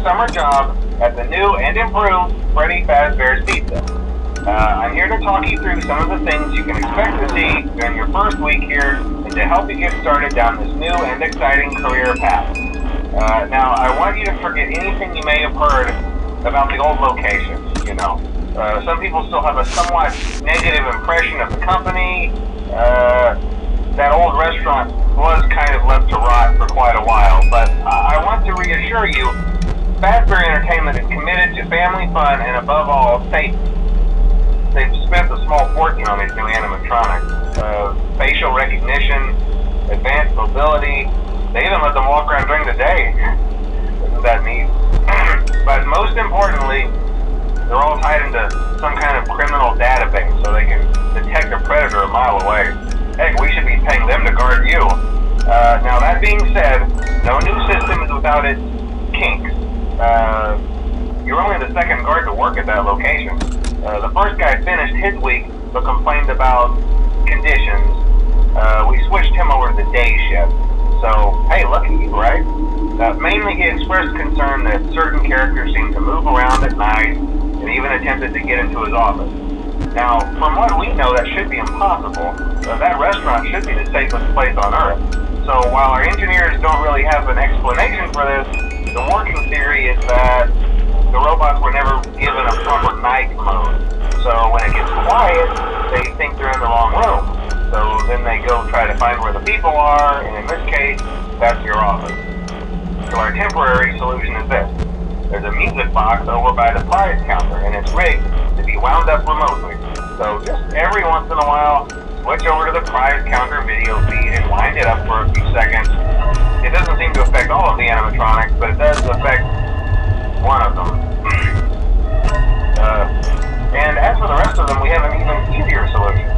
summer job at the new and improved Freddy Fazbear's Pizza. I'm here to talk you through some of the things you can expect to see during your first week here and to help you get started down this new and exciting career path. Now, I want you to forget anything you may have heard about the old locations, you know. Some people still have a somewhat negative impression of the company. That old restaurant was kind of left to rot for quite a while, but I want to reassure you, Fazbear Entertainment is committed to family fun and above all, safety. They've spent a small fortune on these new animatronics. Facial recognition, advanced mobility, they even let them walk around during the day. Isn't that neat? But most importantly, they're all tied into some kind of criminal database so they can detect a predator a mile away. Heck, we should be paying them to guard you. Now that being said, no new system is without its kinks. You're only the second guard to work at that location. The first guy finished his week but complained about conditions. We switched him over to the day shift. So, hey, look at you, right? Mainly he expressed concern that certain characters seem to move around at night and even attempted to get into his office. Now, from what we know, that should be impossible. That restaurant should be the safest place on Earth. So while our engineers don't really have an explanation for this, the working theory is that the robots were never given a proper night mode. So when it gets quiet, they think they're in the wrong room. So then they go try to find where the people are, and in this case, that's your office. So our temporary solution is this. There's a music box over by the prize counter, and it's rigged to be wound up remotely. So just every once in a while, switch over to the prize counter video feed and wind it up for a few seconds. It doesn't seem to affect all of the animatronics, but it does affect one of them. And as for the rest of them, we have an even easier solution.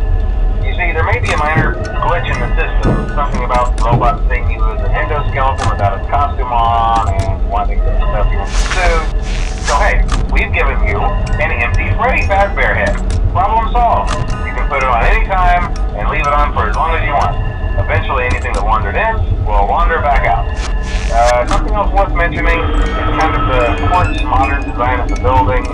You see, there may be a minor glitch in the system, something about the robot seeing you as an endoskeleton without its costume on and wanting to stuff you in the suit. So hey, we've given you an empty Freddy Fazbear head. Problem solved. You can put it on any time and leave it on for as long as you want. Eventually anything that wandered in will wander back out. Something else worth mentioning is kind of the quartz modern design of the building.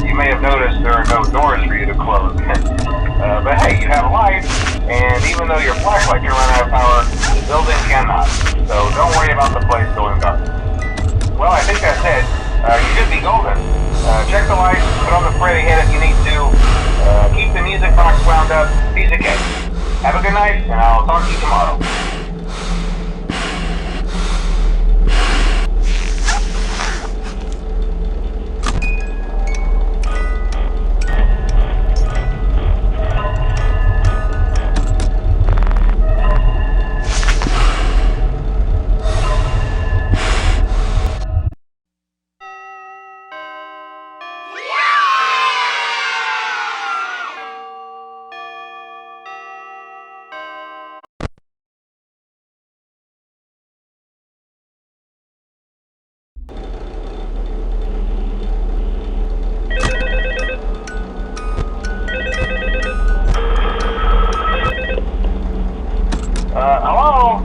You may have noticed there are no doors for you to close. But hey, you have light, and even though your flashlight can run out of power, the building cannot. So don't worry about the place going dark. Well, I think that's it. You should be golden. Check the lights, put on the Freddy head if you need to. Keep the music box wound up. Piece of cake. Have a good night, and I'll talk to you tomorrow.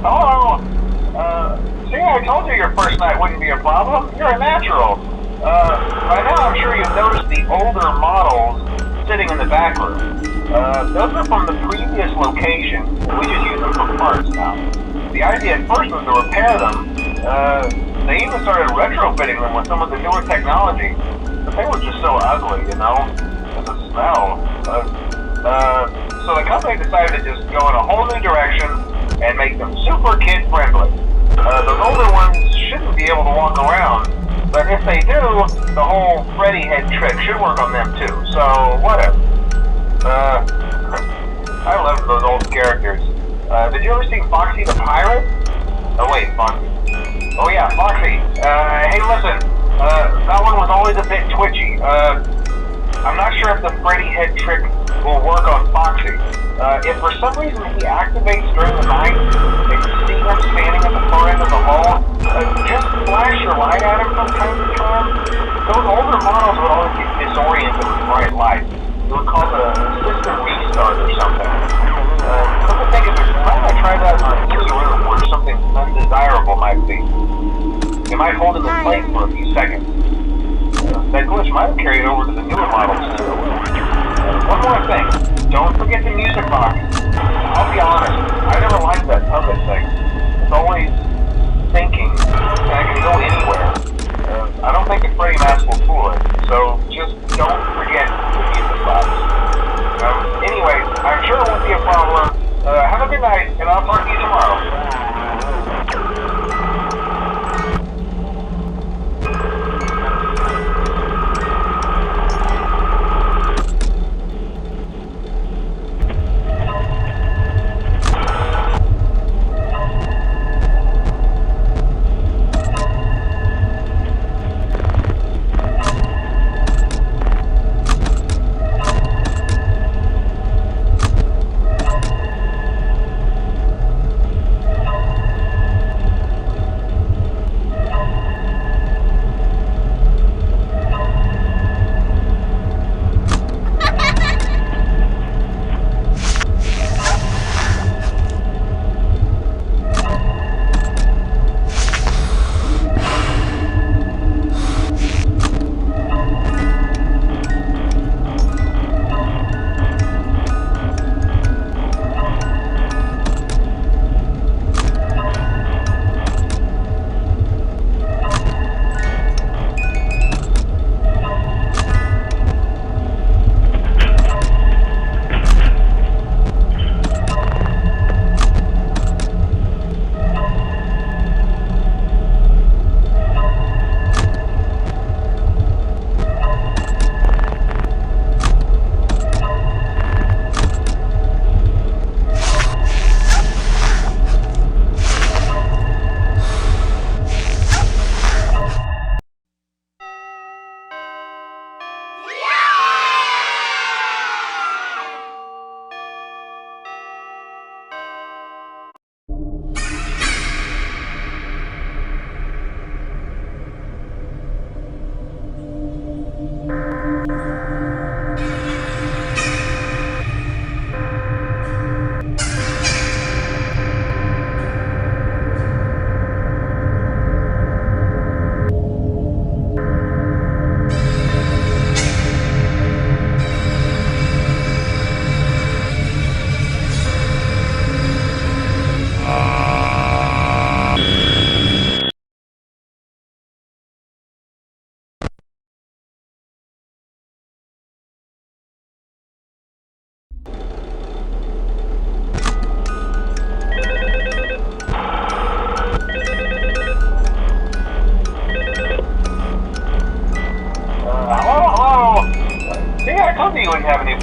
Hello? See, I told you your first night wouldn't be a problem. You're a natural. By now I'm sure you've noticed the older models sitting in the back room. Those are from the previous location. We just use them for parts now. The idea at first was to repair them. They even started retrofitting them with some of the newer technology. But they were just so ugly, you know? The smell. So the company decided to just go in a whole new direction and make them super kid-friendly. Those older ones shouldn't be able to walk around, but if they do, the whole Freddy head trick should work on them too, so whatever. I love those old characters. Did you ever see Foxy the Pirate? Oh wait, Foxy. Oh yeah, Foxy. Hey listen, that one was always a bit twitchy. I'm not sure if the Freddy head trick will work on Foxy. If for some reason he activates during the night and you see him standing at the far end of the hall, just flash your light at him from time to time. Those older models would always get disoriented with bright lights. It would cause a system restart or something. Come to think of it, why don't I try that on any room where something undesirable might be? You might hold him in place for a few seconds.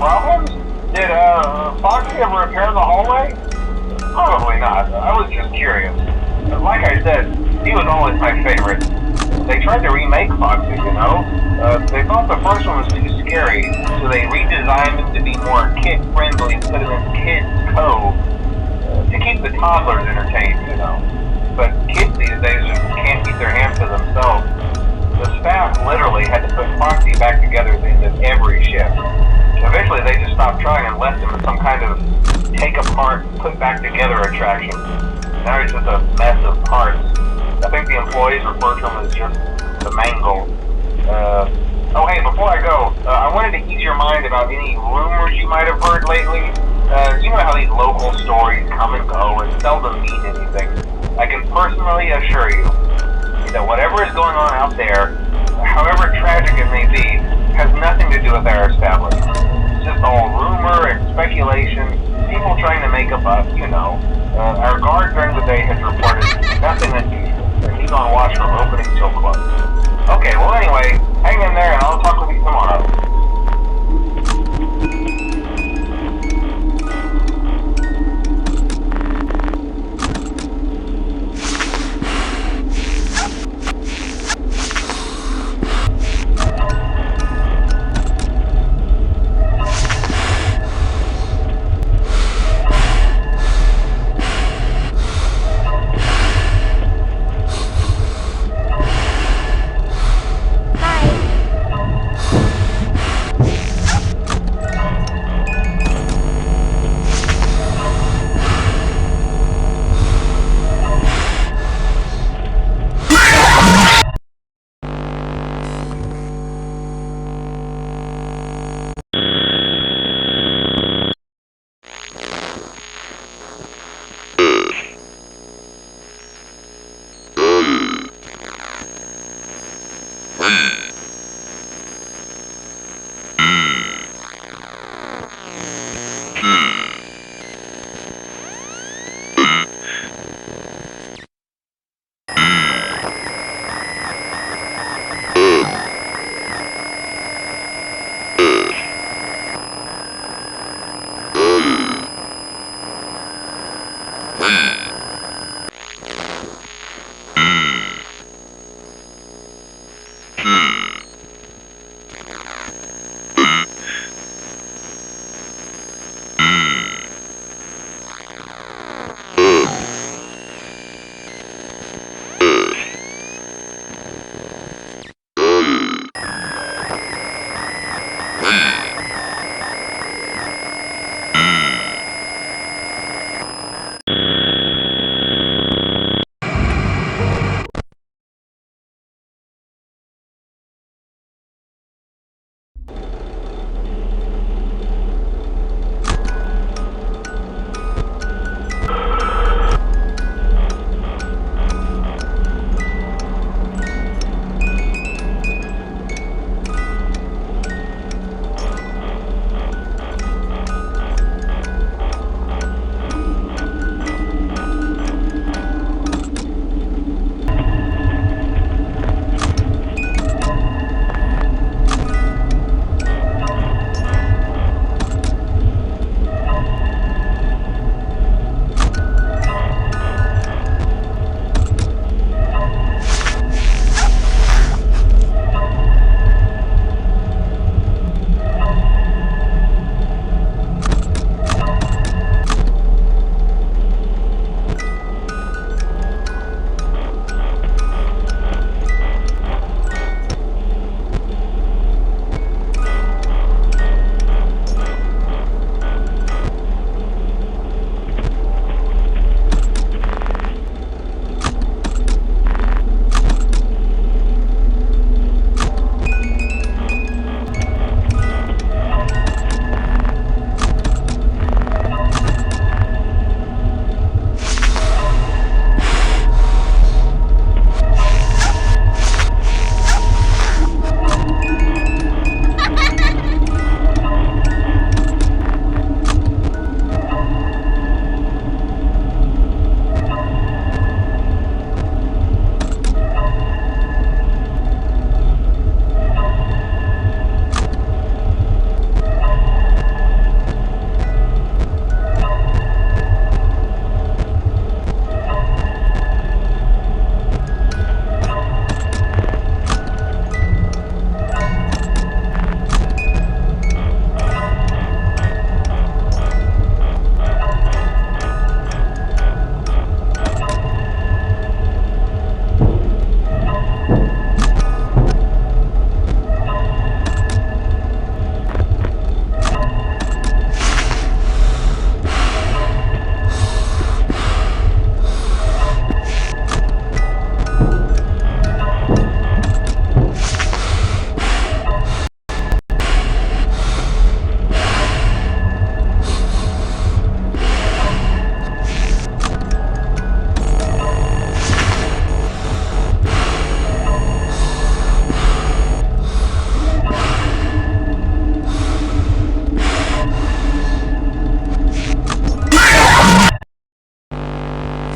problems? Did Foxy ever repair the hallway? Probably not. I was just curious. Like I said, he was always my favorite. They tried to remake Foxy, you know? They thought the first one was too scary, so they redesigned him to be more kid-friendly and put him in Kids Cove to keep the toddlers entertained, you know. But kids these days just can't keep their hands to themselves. The staff literally had to put Foxy back together at the end of every shift. Eventually they just stopped trying and left him in some kind of take apart, put back together attraction. Now he's just a mess of parts. I think the employees refer to him as just the mangle. Oh hey, before I go, I wanted to ease your mind about any rumors you might have heard lately. You know how these local stories come and go and seldom mean anything. I can personally assure you that whatever is going on out there, however tragic it may be, has nothing to do with our establishment. It's just all rumor and speculation, people trying to make a buck, you know. Our guard during the day has reported nothing unusual.